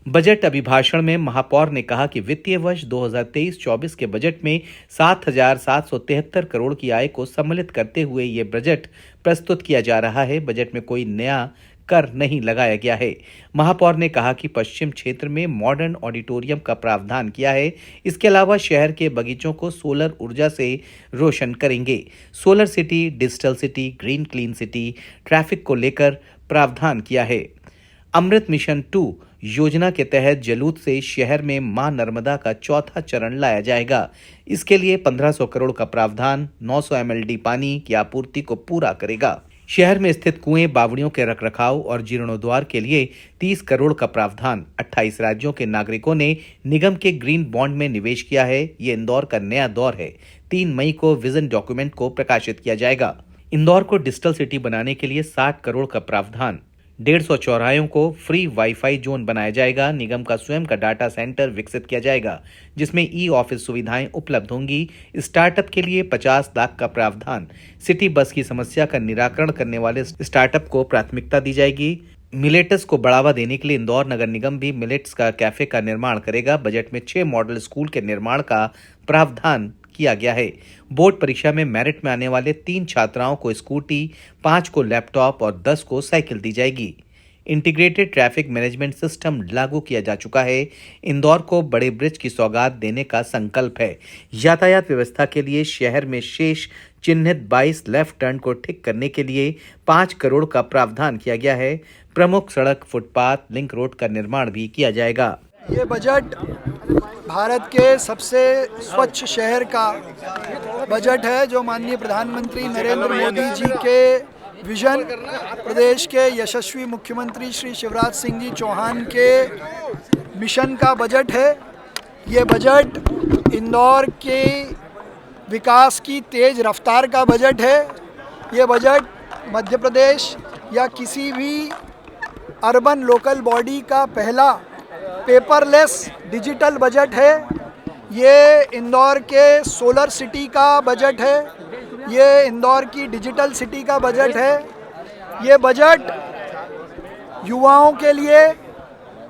Budget अभिभाषण में महापौर ने कहा कि वित्तीय वर्ष 2023-24 के बजट में 7,773 करोड़ की आय को सम्मिलित करते हुए ये बजट प्रस्तुत किया जा रहा है। बजट में कोई नया कर नहीं लगाया गया है। महापौर ने कहा कि पश्चिम क्षेत्र में मॉडर्न ऑडिटोरियम का प्रावधान किया है। इसके अलावा शहर के बगीचों को सोलर ऊर्जा से रोशन करेंगे। Solar city, digital city, green clean city, traffic को लेकर प्रावधान किया है। अमृत मिशन 2 योजना के तहत जलूत से शहर में मां नर्मदा का चौथा चरण लाया जाएगा। इसके लिए 1500 करोड़ का प्रावधान 900 एमएलडी पानी की आपूर्ति को पूरा करेगा। शहर में स्थित कुएं, बावड़ियों के रखरखाव और जीर्णोद्धार के लिए 30 करोड़ का प्रावधान। 28 राज्यों के नागरिकों ने निगम के ग्रीन बॉन्ड में निवेश किया है। ये इंदौर का नया दौर है। 3 मई को विजन डॉक्यूमेंट को प्रकाशित किया जाएगा। इंदौर को डिजिटल सिटी बनाने के लिए 60 करोड़ का प्रावधान। 150 चौराहों को फ्री वाईफाई जोन बनाया जाएगा। निगम का स्वयं का डाटा सेंटर विकसित किया जाएगा, जिसमें ई ऑफिस सुविधाएं उपलब्ध होंगी। स्टार्टअप के लिए 50 लाख का प्रावधान। सिटी बस की समस्या का निराकरण करने वाले स्टार्टअप को प्राथमिकता दी जाएगी। मिलेट्स को बढ़ावा देने के लिए इंदौर नगर निगम भी मिलेट्स का कैफे का निर्माण करेगा। बजट में 6 मॉडल स्कूल के निर्माण का प्रावधान किया गया है। बोर्ड परीक्षा में मेरिट में आने वाले 3 छात्राओं को स्कूटी, 5 को लैपटॉप और 10 को साइकिल दी जाएगी। इंटीग्रेटेड ट्रैफिक मैनेजमेंट सिस्टम लागू किया जा चुका है। इंदौर को बड़े ब्रिज की सौगात देने का संकल्प है। यातायात व्यवस्था के लिए शहर में शेष चिन्हित 22 लेफ्ट टर्न को ठीक करने के लिए 5 करोड़ का प्रावधान किया गया है। प्रमुख सड़क, फुटपाथ, लिंक रोड का निर्माण भी किया जाएगा। ये बजट भारत के सबसे स्वच्छ शहर का बजट है, जो माननीय प्रधानमंत्री नरेंद्र मोदी जी के विजन, प्रदेश के यशस्वी मुख्यमंत्री श्री शिवराज सिंह जी चौहान के मिशन का बजट है। ये बजट इंदौर के विकास की तेज रफ्तार का बजट है। ये बजट मध्य प्रदेश या किसी भी अर्बन लोकल बॉडी का पहला पेपरलेस डिजिटल बजट है। ये इंदौर के सोलर सिटी का बजट है। ये इंदौर की डिजिटल सिटी का बजट है। ये बजट युवाओं के लिए,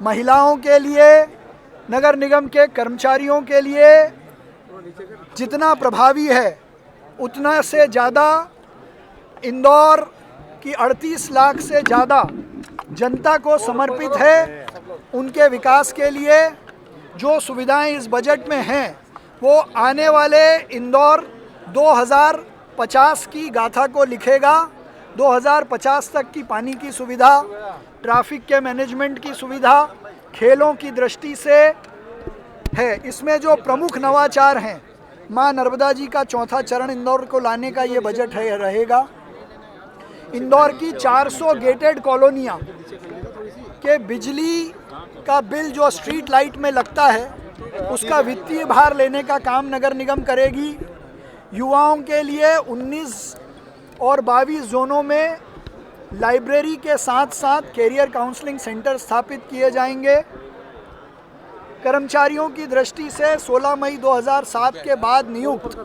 महिलाओं के लिए, नगर निगम के कर्मचारियों के लिए जितना प्रभावी है, उतना से ज़्यादा इंदौर की 38 लाख से ज़्यादा जनता को समर्पित है। उनके विकास के लिए जो सुविधाएं इस बजट में हैं, वो आने वाले इंदौर 2050 की गाथा को लिखेगा। 2050 तक की पानी की सुविधा, ट्रैफिक के मैनेजमेंट की सुविधा, खेलों की दृष्टि से है। इसमें जो प्रमुख नवाचार हैं, मां नर्मदा जी का चौथा चरण इंदौर को लाने का ये बजट रहेगा। इंदौर की 400 गेटेड कॉलोनियाँ के बिजली का बिल जो स्ट्रीट लाइट में लगता है, उसका वित्तीय भार लेने का काम नगर निगम करेगी। युवाओं के लिए 19 और 22 जोनों में लाइब्रेरी के साथ साथ कैरियर काउंसलिंग सेंटर स्थापित किए जाएंगे। कर्मचारियों की दृष्टि से 16 मई 2007 के बाद नियुक्त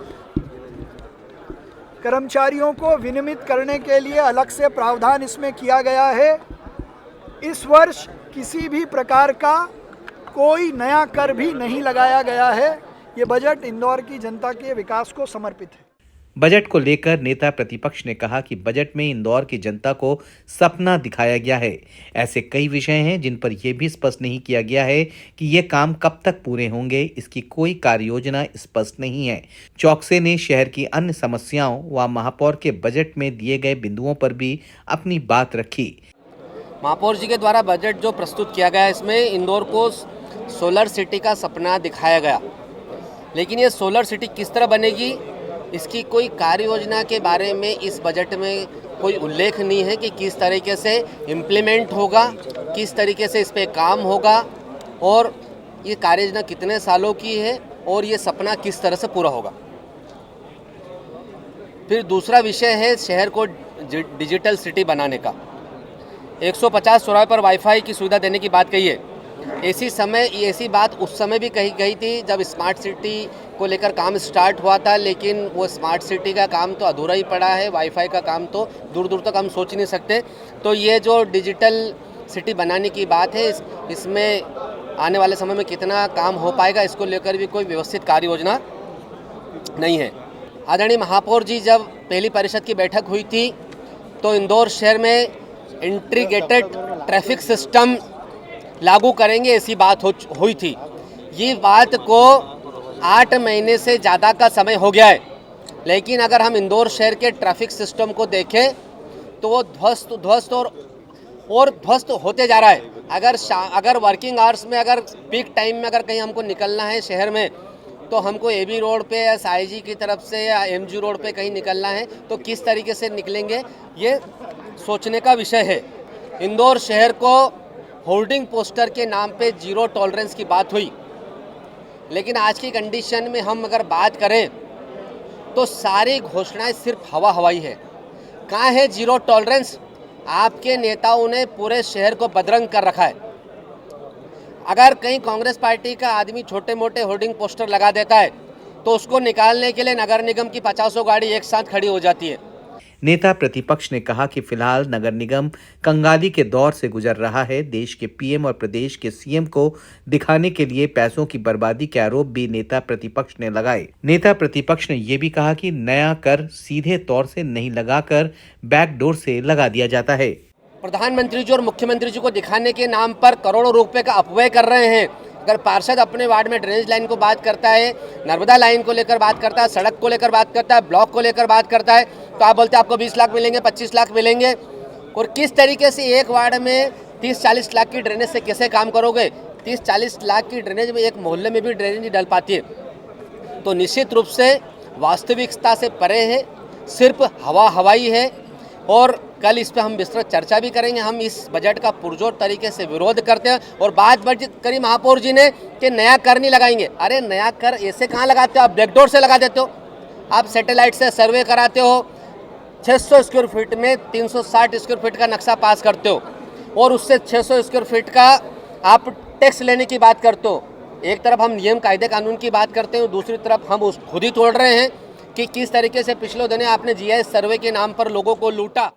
कर्मचारियों को विनियमित करने के लिए अलग से प्रावधान इसमें किया गया है। इस वर्ष किसी भी प्रकार का कोई नया कर भी नहीं लगाया गया है। ये बजट इंदौर की जनता के विकास को समर्पित है। बजट को लेकर नेता प्रतिपक्ष ने कहा कि बजट में इंदौर की जनता को सपना दिखाया गया है। ऐसे कई विषय हैं जिन पर यह भी स्पष्ट नहीं किया गया है कि ये काम कब तक पूरे होंगे। इसकी कोई कार्य योजना स्पष्ट नहीं है। चौकसे ने शहर की अन्य समस्याओं व महापौर के बजट में दिए गए बिंदुओं पर भी अपनी बात रखी। महापौर जी के द्वारा बजट जो प्रस्तुत किया गया, इसमें इंदौर को सोलर सिटी का सपना दिखाया गया, लेकिन ये सोलर सिटी किस तरह बनेगी, इसकी कोई कार्य योजना के बारे में इस बजट में कोई उल्लेख नहीं है कि किस तरीके से इम्प्लीमेंट होगा, किस तरीके से इस पे काम होगा और ये कार्य योजना कितने सालों की है और ये सपना किस तरह से पूरा होगा। फिर दूसरा विषय है शहर को डिजिटल सिटी बनाने का। 150 चौराहे पर वाईफाई की सुविधा देने की बात कही है। ऐसी बात उस समय भी कही गई थी जब स्मार्ट सिटी को लेकर काम स्टार्ट हुआ था, लेकिन वो स्मार्ट सिटी का काम तो अधूरा ही पड़ा है। वाईफाई का काम तो दूर दूर तक हम सोच नहीं सकते। तो ये जो डिजिटल सिटी बनाने की बात है। इसमें आने वाले समय में कितना काम हो पाएगा, इसको लेकर भी कोई व्यवस्थित कार्य योजना नहीं है। आदरणीय महापौर जी, जब पहली परिषद की बैठक हुई थी तो इंदौर शहर में इंटीग्रेटेड ट्रैफिक सिस्टम लागू करेंगे, ऐसी बात हुई थी। ये बात को 8 महीने से ज़्यादा का समय हो गया है, लेकिन अगर हम इंदौर शहर के ट्रैफिक सिस्टम को देखें तो वो ध्वस्त और ध्वस्त होते जा रहा है। अगर वर्किंग आवर्स में, अगर पीक टाइम में अगर कहीं हमको निकलना है शहर में, तो हमको एबी रोड पे या साईजी की तरफ से या एमजी रोड पे कहीं निकलना है तो किस तरीके से निकलेंगे, ये सोचने का विषय है। इंदौर शहर को होर्डिंग पोस्टर के नाम पे जीरो टॉलरेंस की बात हुई, लेकिन आज की कंडीशन में हम अगर बात करें तो सारी घोषणाएं सिर्फ हवाई है। कहाँ है जीरो टॉलरेंस? आपके नेताओं ने पूरे शहर को बदरंग कर रखा है। अगर कहीं कांग्रेस पार्टी का आदमी छोटे मोटे होर्डिंग पोस्टर लगा देता है तो उसको निकालने के लिए नगर निगम की 50 गाड़ी एक साथ खड़ी हो जाती है। नेता प्रतिपक्ष ने कहा कि फिलहाल नगर निगम कंगाली के दौर से गुजर रहा है। देश के पीएम और प्रदेश के सीएम को दिखाने के लिए पैसों की बर्बादी के आरोप भी नेता प्रतिपक्ष ने लगाए। नेता प्रतिपक्ष ने यह भी कहा कि नया कर सीधे तौर से नहीं लगाकर बैकडोर से लगा दिया जाता है। प्रधानमंत्री जी और मुख्यमंत्री जी को दिखाने के नाम पर करोड़ों रुपए का अपव्यय कर रहे हैं। अगर पार्षद अपने वार्ड में ड्रेनेज लाइन को बात करता है, नर्मदा लाइन को लेकर बात करता है, सड़क को लेकर बात करता है, ब्लॉक को लेकर बात करता है, तो आप बोलते हैं आपको 20 लाख मिलेंगे, 25 लाख मिलेंगे। और किस तरीके से एक वार्ड में 30-40 लाख की ड्रेनेज से कैसे काम करोगे? 30-40 लाख की ड्रेनेज में एक मोहल्ले में भी ड्रेनेज नहीं डल पाती है। तो निश्चित रूप से वास्तविकता से परे है, सिर्फ हवाई है। और कल इस पे हम विस्तृत चर्चा भी करेंगे। हम इस बजट का पुरजोर तरीके से विरोध करते हैं। और बात करी महापौर जी ने कि नया कर नहीं लगाएंगे। अरे नया कर ऐसे कहाँ लगाते हो? आप बैकडोर से लगा देते हो, आप सैटेलाइट से सर्वे कराते हो, 600 स्क्वायर फीट में 360 स्क्वायर फीट का नक्शा पास करते हो और उससे 600 स्क्वायर फीट का आप टैक्स लेने की बात करते हो। एक तरफ हम नियम कायदे कानून की बात करते हैं, दूसरी तरफ हम खुद ही तोड़ रहे हैं कि किस तरीके से पिछले दिनों आपने जीआईएस सर्वे के नाम पर लोगों को लूटा।